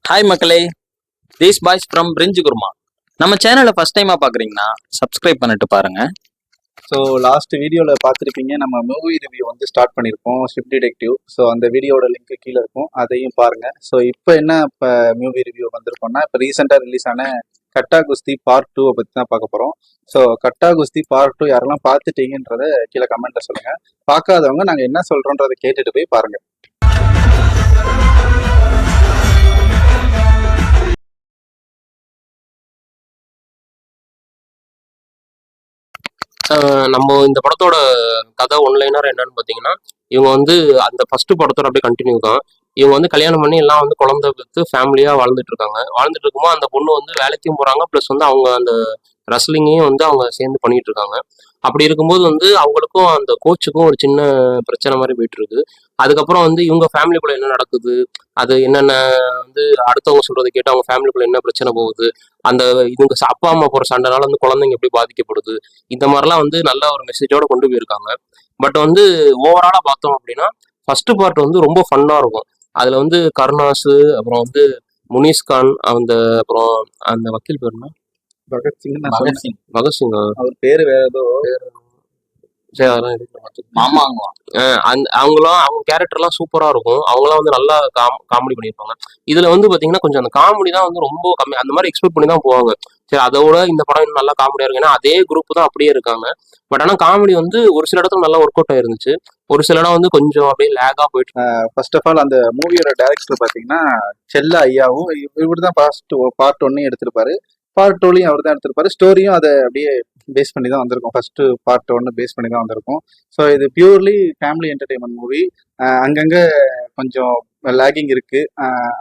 Hi மக்களே, these boys from பிரிஞ்சு குருமா. நம்ம சேனலை ஃபர்ஸ்ட் டைமாக பார்க்குறீங்கன்னா சப்ஸ்கிரைப் பண்ணிட்டு பாருங்க. ஸோ லாஸ்ட் வீடியோவில் பார்த்துருப்பீங்க, நம்ம மூவி ரிவ்யூ வந்து ஸ்டார்ட் பண்ணியிருக்கோம், ஷிப் டிடெக்டிவ். ஸோ அந்த வீடியோட லிங்க் கீழே இருக்கும், அதையும் பாருங்கள். ஸோ இப்போ மூவி ரிவ்யூ வந்திருக்கோம்னா, இப்போ ரீசெண்டாக ரிலீஸ் ஆன கட்டா குஸ்தி பார்ட் 2 பற்றி தான் பார்க்க போகிறோம். ஸோ கட்டா குஸ்தி பார்ட் 2 யாரெல்லாம் பார்த்துட்டீங்கன்றத கீழே கமெண்ட்டில் சொல்லுங்கள். பார்க்காதவங்க நாங்கள் என்ன சொல்கிறோன்றதை கேட்டுட்டு போய் பாருங்கள். நம்ம இந்த படத்தோட கதை ஒன்லைனர் என்னன்னு பார்த்தீங்கன்னா, இவங்க வந்து அந்த ஃபர்ஸ்ட் படத்தோட அப்படியே கண்டினியூ தான். இவங்க வந்து கல்யாணம் பண்ணி எல்லாம் வந்து குழந்தை பெற்று ஃபேமிலியாக வாழ்ந்துட்டு இருக்காங்க. வாழ்ந்துட்டு இருக்கும்போது அந்த பொண்ணு வந்து வேலைக்கும் போகிறாங்க, ப்ளஸ் வந்து அவங்க அந்த ரெஸ்லிங்கையும் வந்து அவங்க சேர்ந்து பண்ணிட்டு இருக்காங்க. அப்படி இருக்கும்போது வந்து அவங்களுக்கும் அந்த கோச்சுக்கும் ஒரு சின்ன பிரச்சனை மாதிரி போயிட்டு இருக்கு. அதுக்கப்புறம் வந்து இவங்க ஃபேமிலிக்குள்ள என்ன நடக்குது, அது என்னென்ன வந்து அடுத்தவங்க சொல்றதை கேட்டு அவங்க ஃபேமிலிக்குள்ள என்ன பிரச்சனை போகுது, அந்த இவங்க அப்பா அம்மா போற சண்டைனால வந்து குழந்தைங்க எப்படி பாதிக்கப்படுது, இந்த மாதிரிலாம் வந்து நல்ல ஒரு மெசேஜோட கொண்டு போயிருக்காங்க. பட் வந்து ஓவராலா பார்த்தோம் அப்படின்னா ஃபர்ஸ்ட் பார்ட் வந்து ரொம்ப ஃபன்னா இருக்கும். அதுல வந்து கருணாசு, அப்புறம் வந்து முனிஸ்கான், அந்த அப்புறம் அந்த வக்கீல் பேர் என்ன, பகத்சிங் பகத்சிங், அவர் பேர் வேற ஏதோ மாமா. அவங்களாம் அவங்க கேரக்டர்லாம் சூப்பரா இருக்கும். அவங்களாம் வந்து நல்லா காமெடி பண்ணியிருப்பாங்க. இதுல வந்து பாத்தீங்கன்னா கொஞ்சம் அந்த காமெடி தான் வந்து ரொம்ப கம்மி. அந்த மாதிரி எக்ஸ்பெக்ட் பண்ணி தான் போவாங்க. சரி, அதோட இந்த படம் இன்னும் நல்லா காமெடியா இருக்கு, ஏன்னா அதே குரூப் தான் அப்படியே இருக்காங்க. பட் ஆனா காமெடி வந்து ஒரு சில இடத்துல நல்லா ஒர்க் அவுட் ஆயிருந்துச்சு, ஒரு சில இடம் வந்து கொஞ்சம் அப்படியே லேகா போயிட்டு. ஃபர்ஸ்ட் ஆஃப் ஆல் அந்த மூவியோட டைரக்டர் பார்த்தீங்கன்னா செல்ல ஐயாவும் இவர் தான் பார்ட் 1 எடுத்திருப்பாரு, பார்ட் 2லையும் அவர் தான் எடுத்திருப்பாரு. ஸ்டோரியும் அதை அப்படியே பேஸ் பண்ணி தான் வந்திருக்கும், ஃபர்ஸ்ட் பார்ட் 1 பேஸ் பண்ணி தான் வந்திருக்கும். ஸோ இது பியூர்லி ஃபேமிலி என்டர்டெயின்மெண்ட் மூவி. அங்கங்கே கொஞ்சம் லேகிங் இருக்கு,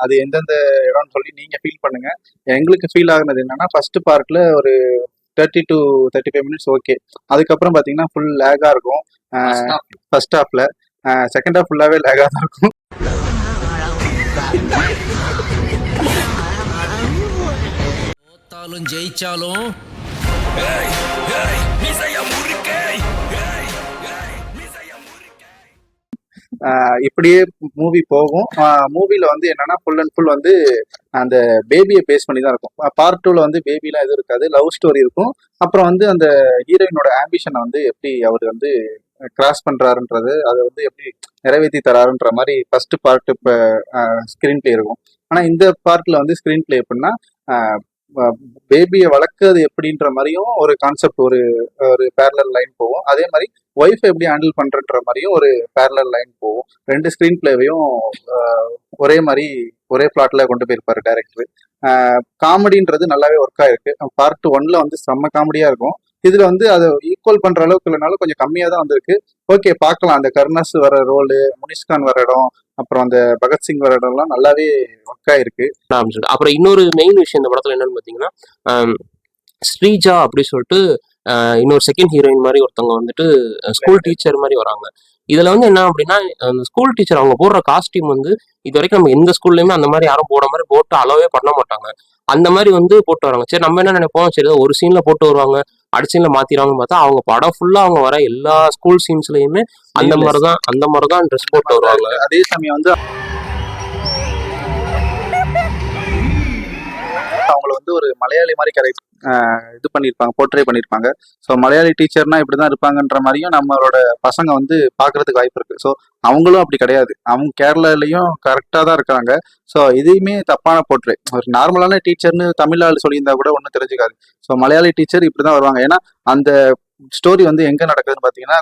அது எந்தெந்த இடம்னு சொல்லி நீங்க ஃபீல் பண்ணுங்க. எங்களுக்கு ஃபீல் ஆகுனது என்னன்னா, ஃபர்ஸ்ட் பார்ட்ல ஒரு 30 to 35 மினிட்ஸ் ஓகே. அதுக்கப்புறம் பார்த்தீங்கன்னா ஃபுல் லேகா இருக்கும் ஃபர்ஸ்ட் ஹாஃப்ல. செகண்ட் ஹாஃப் ஃபுல்லாவே லேகா தான் இருக்கும். ஜெயிச்சாலும் இப்படியே மூவி போகும். மூவில வந்து என்னன்னா ஃபுல் அண்ட் ஃபுல் வந்து அந்த பேபியை பேஸ் பண்ணி தான் இருக்கும். பார்ட் 2ல வந்து பேபிலாம் எதுவும் இருக்காது, லவ் ஸ்டோரி இருக்கும். அப்புறம் வந்து அந்த ஹீரோயினோட ஆம்பிஷனை வந்து எப்படி அவர் வந்து கிராஸ் பண்றாருன்றது, அதை வந்து எப்படி நிறைவேற்றி தராருன்ற மாதிரி ஃபர்ஸ்ட் பார்ட் இப்போ ஸ்கிரீன் பிளே இருக்கும். ஆனா இந்த பார்ட்ல வந்து ஸ்கிரீன் பிளே எப்படின்னா, பேபியை வளர்க்கறது எப்படின்ற மாதிரியும் ஒரு கான்செப்ட், ஒரு ஒரு பேரலல் லைன் போகும். அதே மாதிரி ஒய்ஃப் எப்படி ஹேண்டில் பண்றன்ற மாதிரியும் ஒரு பேரலல் லைன் போகும். ரெண்டு ஸ்கிரீன் பிளேவையும் ஒரே மாதிரி ஒரே பிளாட்ல கொண்டு போயிருப்பாரு டைரக்டர். காமெடின்றது நல்லாவே ஒர்க் ஆயிருக்கு. பார்ட் 1ல வந்து செம்ம காமெடியா இருக்கும். இதுல வந்து அதை ஈக்குவல் பண்ற அளவுக்கு இல்லைனாலும் கொஞ்சம் கம்மியா தான் வந்திருக்கு. ஓகே, பார்க்கலாம். அந்த கருணாஸ் வர ரோலு, முனிஷ்கான் வர இடம், அப்புறம் அந்த பகத்சிங் வர இடம்லாம் நல்லாவே ஒர்க் ஆயிருக்கு. அப்புறம் இன்னொரு மெயின் விஷயம் இந்த படத்துல என்னன்னு பாத்தீங்கன்னா, ஸ்ரீஜா அப்படி சொல்லிட்டு இன்னொரு செகண்ட் ஹீரோயின் மாதிரி ஒருத்தவங்க வந்துட்டு ஸ்கூல் டீச்சர் மாதிரி வராங்க. இதுல வந்து என்ன அப்படின்னா, அந்த ஸ்கூல் டீச்சர் அவங்க போடுற காஸ்டியூம் வந்து இது வரைக்கும் நம்ம எந்த ஸ்கூல்லையுமே அந்த மாதிரி யாரும் போட மாதிரி போட்டு அலோவே பண்ண மாட்டாங்க. அந்த மாதிரி வந்து போட்டு வராங்க. சரி, நம்ம என்ன நினைப்போம், சரி ஒரு சீன்ல போட்டு வருவாங்க, அடுத்த சீன்ல மாத்திடுவாங்கன்னு பார்த்தா அவங்க படம் ஃபுல்லா அவங்க வர எல்லா ஸ்கூல் சீன்ஸ்லயுமே அந்த மாதிரிதான் ட்ரெஸ் போட்டு வருவாங்க. அதே சமயம் வந்து அவங்கள வந்து ஒரு மலையாளி மாதிரி இது பண்ணியிருப்பாங்க, போர்ட்ரே பண்ணியிருப்பாங்க. ஸோ மலையாளி டீச்சர்னா இப்படிதான் இருப்பாங்கன்ற மாதிரியும் நம்மளோட பசங்க வந்து பார்க்கறதுக்கு வாய்ப்பு இருக்கு. ஸோ அவங்களும் அப்படி கிடையாது, அவங்க கேரளாலையும் கரெக்டாக தான் இருக்காங்க. ஸோ இதையுமே தப்பான போர்ட்ரே. ஒரு நார்மலான டீச்சர்னு தமிழ் ஆள் சொல்லியிருந்தா கூட ஒன்றும் தெரிஞ்சுக்காது. ஸோ மலையாளி டீச்சர் இப்படிதான் வருவாங்க. ஏன்னா அந்த ஸ்டோரி வந்து எங்க நடக்குதுன்னு பார்த்தீங்கன்னா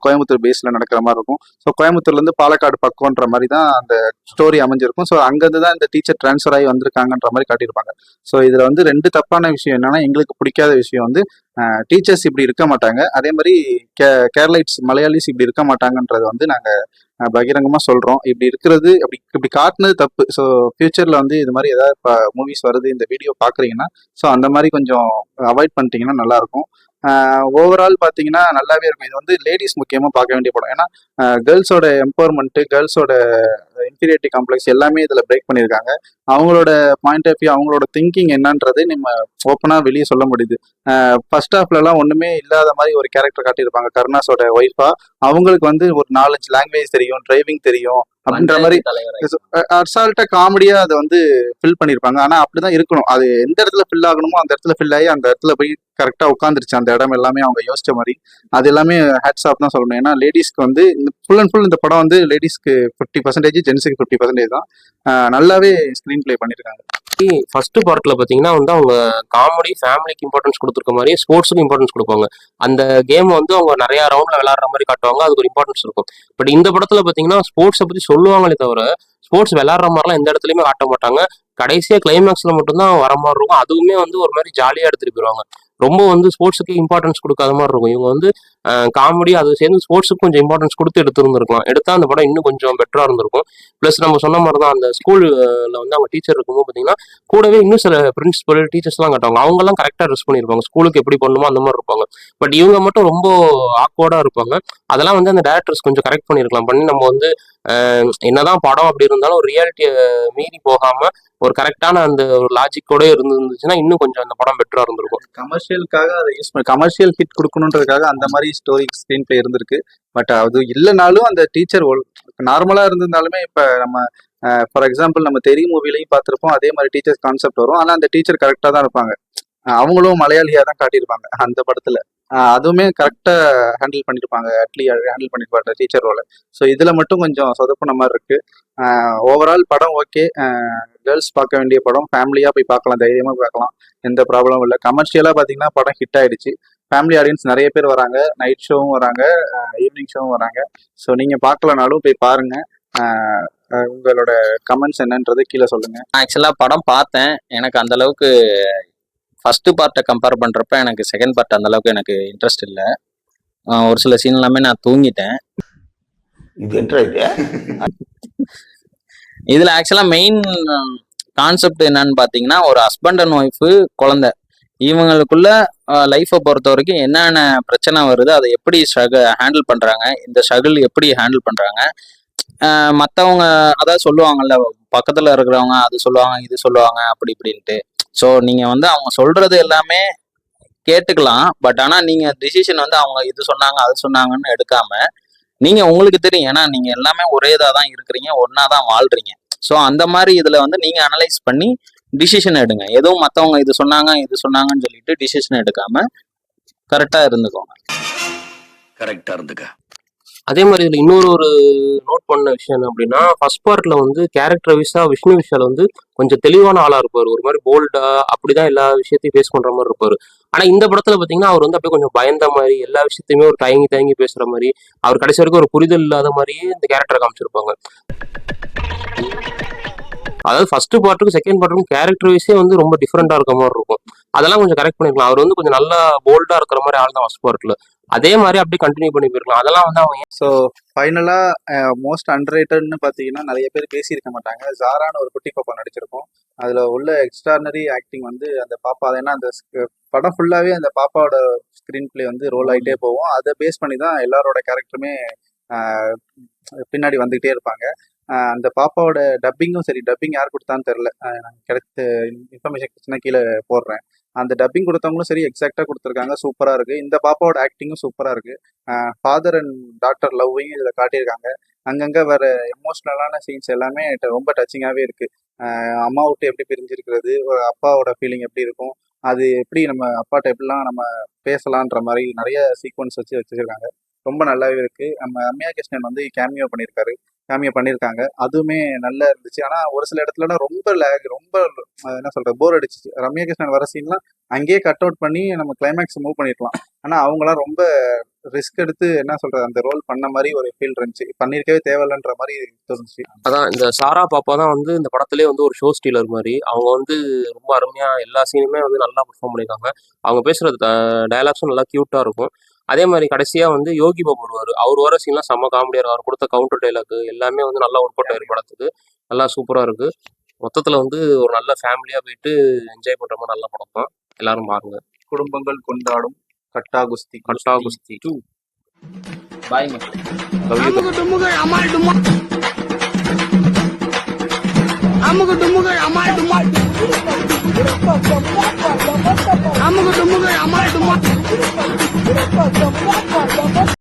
கோயம்புத்தூர் பேஸ்ல நடக்கிற மாதிரி இருக்கும். ஸோ கோயம்புத்தூர்ல இருந்து பாலக்காடு பக்கம்ன்ற மாதிரி தான் அந்த ஸ்டோரி அமைஞ்சிருக்கும். ஸோ அங்கிருந்து தான் இந்த டீச்சர் டிரான்ஸ்ஃபர் ஆகி வந்திருக்காங்கன்ற மாதிரி காட்டியிருப்பாங்க. ஸோ இதுல வந்து ரெண்டு தப்பான விஷயம் என்னன்னா, எங்களுக்கு பிடிக்காத விஷயம் வந்து டீச்சர்ஸ் இப்படி இருக்க மாட்டாங்க, அதே மாதிரி கேரளைட்ஸ் மலையாளிஸ் இப்படி இருக்க மாட்டாங்கன்றது வந்து நாங்க பகிரங்கமா சொல்றோம். இப்படி இருக்கிறது இப்படி காட்டுனது தப்பு. ஸோ ஃபியூச்சர்ல வந்து இது மாதிரி ஏதாவது மூவிஸ் வருது, இந்த வீடியோ பாக்குறீங்கன்னா ஸோ அந்த மாதிரி கொஞ்சம் அவாய்ட் பண்ணிட்டீங்கன்னா நல்லா இருக்கும். ஓவரால் பார்த்தீங்கன்னா நல்லாவே இருக்கும். இது வந்து லேடிஸ் முக்கியமாக பார்க்க வேண்டிய படம். ஏன்னா கேர்ள்ஸோட எம்பவர்மெண்ட்டு, கேர்ள்ஸோட இன்ஃபீரியாரிட்டி காம்ப்ளெக்ஸ் எல்லாமே இதில் பிரேக் பண்ணியிருக்காங்க. அவங்களோட பாயிண்ட் ஆஃப் வியூ, அவங்களோட திங்கிங் என்னன்றது நம்ம ஓப்பனாக வெளியே சொல்ல முடியுது. ஃபர்ஸ்ட் ஹாஃப்லலாம் ஒன்றுமே இல்லாத மாதிரி ஒரு கேரக்டர் காட்டியிருப்பாங்க கருணாஸோட ஒய்ஃபா. அவங்களுக்கு வந்து ஒரு 4-5 லாங்குவேஜ் தெரியும், டிரைவிங் தெரியும், அப்படின்ற மாதிரி அசால்ட்டா காமெடியா அதை வந்து ஃபில் பண்ணியிருப்பாங்க. ஆனா அப்படிதான் இருக்கணும். அது எந்த இடத்துல ஃபில் ஆகணுமோ அந்த இடத்துல ஃபில் ஆகி அந்த இடத்துல போய் கரெக்டா உட்காந்துருச்சு அந்த இடம் எல்லாமே அவங்க யோசிச்ச மாதிரி. அது எல்லாமே ஹேட்ஸ் ஆஃப் தான் சொல்லணும். ஏன்னா லேடிஸ்க்கு வந்து ஃபுல் அண்ட் ஃபுல் இந்த படம் வந்து லேடிஸ்க்கு 50%, ஜென்ஸுக்கு 50% தான். நல்லாவே ஸ்கிரீன் பிளே பண்ணியிருக்காங்க. ஃபர்ஸ்ட் பார்ட்ல பாத்தீங்கன்னா வந்து அவங்க காமெடி ஃபேமிலிக்கு இம்பார்ட்டன்ஸ் கொடுத்துருக்க மாதிரி ஸ்போர்ட்ஸுக்கு இம்பார்ட்டன்ஸ் கொடுப்பாங்க. அந்த கேம் வந்து அவங்க நிறைய ரவுண்ட்ல விளையாடுற மாதிரி காட்டுவாங்க, அதுக்கு ஒரு இம்பார்ட்டன்ஸ் இருக்கும். பட் இந்த படத்துல பாத்தீங்கன்னா ஸ்போர்ட்ஸை பத்தி சொல்லுவாங்களே தவிர ஸ்போர்ட்ஸ் விளையாடுற மாதிரிலாம் எந்த இடத்துலயுமே காட்ட மாட்டாங்க. கடைசியா கிளைமேக்ஸ்ல மட்டும்தான் வர மாதிரி இருக்கும். அதுவுமே வந்து ஒரு மாதிரி ஜாலியா எடுத்துட்டு போயிருவாங்க. ரொம்ப வந்து ஸ்போர்ட்ஸுக்கு இம்பார்ட்டன்ஸ் கொடுக்காத மாதிரி இருக்கும். இவங்க வந்து காமெடி அது சேர்ந்து ஸ்போர்ட்ஸுக்கு கொஞ்சம் இம்பார்ட்டன்ஸ் கொடுத்து எடுத்துருந்துருக்கலாம். எடுத்தா அந்த படம் இன்னும் கொஞ்சம் பெட்டரா இருந்திருக்கும். பிளஸ் நம்ம சொன்ன மாதிரி தான் அந்த ஸ்கூல்ல வந்து அவங்க டீச்சர் இருக்கும்போது பாத்தீங்கன்னா கூடவே இன்னும் சில பிரின்சிபல் டீச்சர்ஸ் எல்லாம் காட்டுவாங்க. அவங்க எல்லாம் கரெக்டா ட்ரெஸ் பண்ணிருப்பாங்க, ஸ்கூலுக்கு எப்படி பண்ணணுமோ அந்த மாதிரி இருப்பாங்க. பட் இவங்க மட்டும் ரொம்ப ஆக்வர்டா இருப்பாங்க. அதெல்லாம் வந்து அந்த டேரக்டர்ஸ் கொஞ்சம் கரெக்ட் பண்ணிருக்கலாம். பண்ணி நம்ம வந்து என்னதான் படம் அப்படி இருந்தாலும் ஒரு ரியாலிட்டியை மீறி போகாம ஒரு கரெக்டான அந்த ஒரு லாஜிக்கோட இருந்துச்சுன்னா இன்னும் கொஞ்சம் அந்த படம் பெட்டரா இருந்திருக்கும். கமர்ஷியலுக்காக அதை யூஸ் பண்ணி கமர்ஷியல் ஹிட் கொடுக்கணுன்றதுக்காக அந்த மாதிரி ஸ்டோரி ஸ்கிரீன் பிளே இருந்திருக்கு. பட் அது இல்லைனாலும் அந்த டீச்சர் நார்மலா இருந்திருந்தாலுமே இப்ப நம்ம ஃபார் எக்ஸாம்பிள் நம்ம தெரிய மூவிலையும் பார்த்திருப்போம், அதே மாதிரி டீச்சர் கான்செப்ட் வரும். ஆனா அந்த டீச்சர் கரெக்டா தான் இருப்பாங்க. அவங்களும் மலையாளியா தான் காட்டியிருப்பாங்க அந்த படத்துல. அதுவுமே கரெக்டா ஹேண்டில் பண்ணிருப்பாங்க, ஹேண்டில் பண்ணிருப்பாங்க டீச்சர் ரோல. ஸோ இதுல மட்டும் கொஞ்சம் சொதப்புன மாதிரி இருக்கு. ஓவரால் படம் ஓகே, கேர்ள்ஸ் பார்க்க வேண்டிய படம், ஃபேமிலியா போய் பார்க்கலாம், தைரியமா பார்க்கலாம், எந்த ப்ராப்ளமும் இல்லை. கமர்ஷியலா பாத்தீங்கன்னா படம் ஹிட் ஆயிடுச்சு. ஃபேமிலி ஆடியன்ஸ் நிறைய பேர் வராங்க, நைட் ஷோவும் வராங்க, ஈவினிங் ஷோவும் வராங்க. ஸோ நீங்க பார்க்கலனாலும் போய் பாருங்க. உங்களோட கமெண்ட்ஸ் என்னன்றது கீழே சொல்லுங்க. ஆக்சுவலா படம் பார்த்தேன், எனக்கு அந்த அளவுக்கு ஃபர்ஸ்ட் பார்ட்டை கம்பேர் பண்றப்ப எனக்கு செகண்ட் பார்ட் அந்த அளவுக்கு எனக்கு இன்ட்ரெஸ்ட் இல்லை. ஒரு சில சீன் எல்லாமே நான் தூங்கிட்டேன். இதுல ஆக்சுவலா மெயின் கான்செப்ட் என்னன்னு பாத்தீங்கன்னா, ஒரு ஹஸ்பண்ட் அண்ட் ஒய்ஃபு, குழந்தை, இவங்களுக்குள்ள லைஃப்பை பொறுத்த வரைக்கும் என்னென்ன பிரச்சனை வருது, அதை எப்படி ஹேண்டில் பண்றாங்க, இந்த ஸ்ட்ரகிள் எப்படி ஹேண்டில் பண்றாங்க. மற்றவங்க அதாவது சொல்லுவாங்கல்ல, பக்கத்துல இருக்கிறவங்க அது சொல்லுவாங்க இது சொல்லுவாங்க அப்படி இப்படின்ட்டு. ஸோ நீங்க வந்து அவங்க சொல்றது எல்லாமே கேட்டுக்கலாம். பட் ஆனா நீங்க டிசிஷன் வந்து அவங்க இது சொன்னாங்க அது சொன்னாங்கன்னு எடுக்காம நீங்க உங்களுக்கு தெரியும். ஏன்னா நீங்க எல்லாமே ஒரே இதாக தான் இருக்கிறீங்க, ஒன்னா தான் வாழ்றீங்க. ஸோ அந்த மாதிரி இதுல வந்து நீங்க அனலைஸ் பண்ணி டிசிஷன் எடுங்க. எதுவும் மற்றவங்க இது சொன்னாங்கன்னு சொல்லிட்டு டிசிஷன் எடுக்காம கரெக்டா இருந்துக்கோங்க. கரெக்டா இருந்துக்க. அதே மாதிரி இதுல இன்னொரு நோட் பண்ண விஷயம் என்ன அப்படின்னா, ஃபர்ஸ்ட் பார்ட்ல வந்து கேரக்டர் வைஸா விஷ்ணு விஷால் வந்து கொஞ்சம் தெளிவான ஆளா இருப்பாரு. ஒரு மாதிரி போல்டா அப்படிதான் எல்லா விஷயத்தையும் ஃபேஸ் பண்ற மாதிரி இருப்பாரு. ஆனா இந்த படத்துல பாத்தீங்கன்னா அவர் வந்து அப்படியே கொஞ்சம் பயந்த மாதிரி, எல்லா விஷயத்தையுமே ஒரு தயங்கி பேசுற மாதிரி, அவர் கடைசி வரைக்கும் ஒரு புரிதல் இல்லாத மாதிரியே இந்த கேரக்டரை காமிச்சிருப்பாங்க. அதாவது ஃபர்ஸ்ட் பார்ட்டுக்கும் செகண்ட் பார்ட்டுக்கும் கேரக்டர் வைஸே வந்து ரொம்ப டிஃப்ரெண்டா இருக்க மாதிரி இருக்கும். அதெல்லாம் கொஞ்சம் கரெக்ட் பண்ணிருக்கலாம். அவர் வந்து கொஞ்சம் நல்லா போல்டா இருக்கிற மாதிரி ஆள் தான் ஃபர்ஸ்ட் பார்ட்ல. அதே மாதிரி அப்படியே கண்டினியூ பண்ணி போயிருக்கலாம். அதெல்லாம் வந்து அவங்க ஸோ ஃபைனலா மோஸ்ட் அண்டர்ரேட்டட்னு பார்த்தீங்கன்னா நிறைய பேர் பேசியிருக்க மாட்டாங்க. ஜாரான்னு ஒரு குட்டி பாப்பா நடிச்சிருக்கோம். அதுல உள்ள எக்ஸ்ட்ரானரி ஆக்டிங் வந்து அந்த பாப்பா, அது ஏன்னா அந்த படம் ஃபுல்லாவே அந்த பாப்பாவோட ஸ்கிரீன் பிளே வந்து ரோல் ஆகிட்டே போவோம். அதை பேஸ் பண்ணி தான் எல்லாரோட கேரக்டருமே பின்னாடி வந்துகிட்டே இருப்பாங்க. அந்த பாப்பாவோட டப்பிங்கும் சரி, டப்பிங் யார் கொடுத்தான்னு தெரில, எனக்கு கிடைத்த இன்ஃபர்மேஷன் கிடச்சுன்னா கீழே போடுறேன். அந்த டப்பிங் கொடுத்தவங்களும் சரி எக்ஸாக்டாக கொடுத்துருக்காங்க, சூப்பராக இருக்குது. இந்த பாப்பாவோட ஆக்டிங்கும் சூப்பராக இருக்குது. ஃபாதர் அண்ட் டாக்டர் லவ்வையும் இதில் காட்டியிருக்காங்க. அங்கங்கே வேற எமோஷ்னலான சீன்ஸ் எல்லாமே ரொம்ப டச்சிங்காகவே இருக்குது. அம்மா விட்டு எப்படி பிரிஞ்சிருக்கிறது, ஒரு அப்பாவோட ஃபீலிங் எப்படி இருக்கும், அது எப்படி நம்ம அப்பாட்ட எப்படிலாம் நம்ம பேசலான்ற மாதிரி நிறைய சீக்வன்ஸ் வச்சுருக்காங்க. ரொம்ப நல்லாவே இருக்கு. நம்ம ரம்யா கிருஷ்ணன் வந்து கேமியோ பண்ணியிருக்காங்க. அதுவுமே நல்லா இருந்துச்சு. ஆனா ஒரு சில இடத்துலலாம் ரொம்ப லேக், ரொம்ப என்ன சொல்றது, போர் அடிச்சிச்சு. ரம்யா கிருஷ்ணன் வர சீன்லாம் அங்கேயே கட் அவுட் பண்ணி நம்ம கிளைமேக்ஸ் மூவ் பண்ணிருக்கலாம். ஆனா அவங்களாம் ரொம்ப ரிஸ்க் எடுத்து என்ன சொல்றது அந்த ரோல் பண்ண மாதிரி ஒரு ஃபீல் இருந்துச்சு. பண்ணிருக்கவே தேவையில்லைன்ற மாதிரி தோணுச்சு. அதான் இந்த சாரா பாப்பா தான் வந்து இந்த படத்திலே வந்து ஒரு ஷோ ஸ்டீலர் மாதிரி. அவங்க வந்து ரொம்ப அருமையா எல்லா சீனுமே வந்து நல்லா பெர்ஃபார்ம் பண்ணியிருக்காங்க. அவங்க பேசுற டயலாக்ஸும் நல்லா கியூட்டா இருக்கும். அதே மாதிரி கடைசியா வந்து யோகி பாபு வருவார். அவர் வர சீன்லாம் செம்ம காமெடியா இருக்கும். அவர் கொடுத்த கவுண்டர் டைலாக் எல்லாமே வந்து நல்லா ஒர்க் அவுட் ஆயிருக்கு படத்துக்கு. நல்லா சூப்பரா இருக்கு. மொத்தத்துல வந்து ஒரு நல்ல ஃபேமிலியா போயிட்டு என்ஜாய் பண்ற மாதிரி நல்ல படம் தான். எல்லாரும் பாருங்க. குடும்பங்கள் கொண்டாடும் கட்டா குஸ்தி 2. பாய். I'm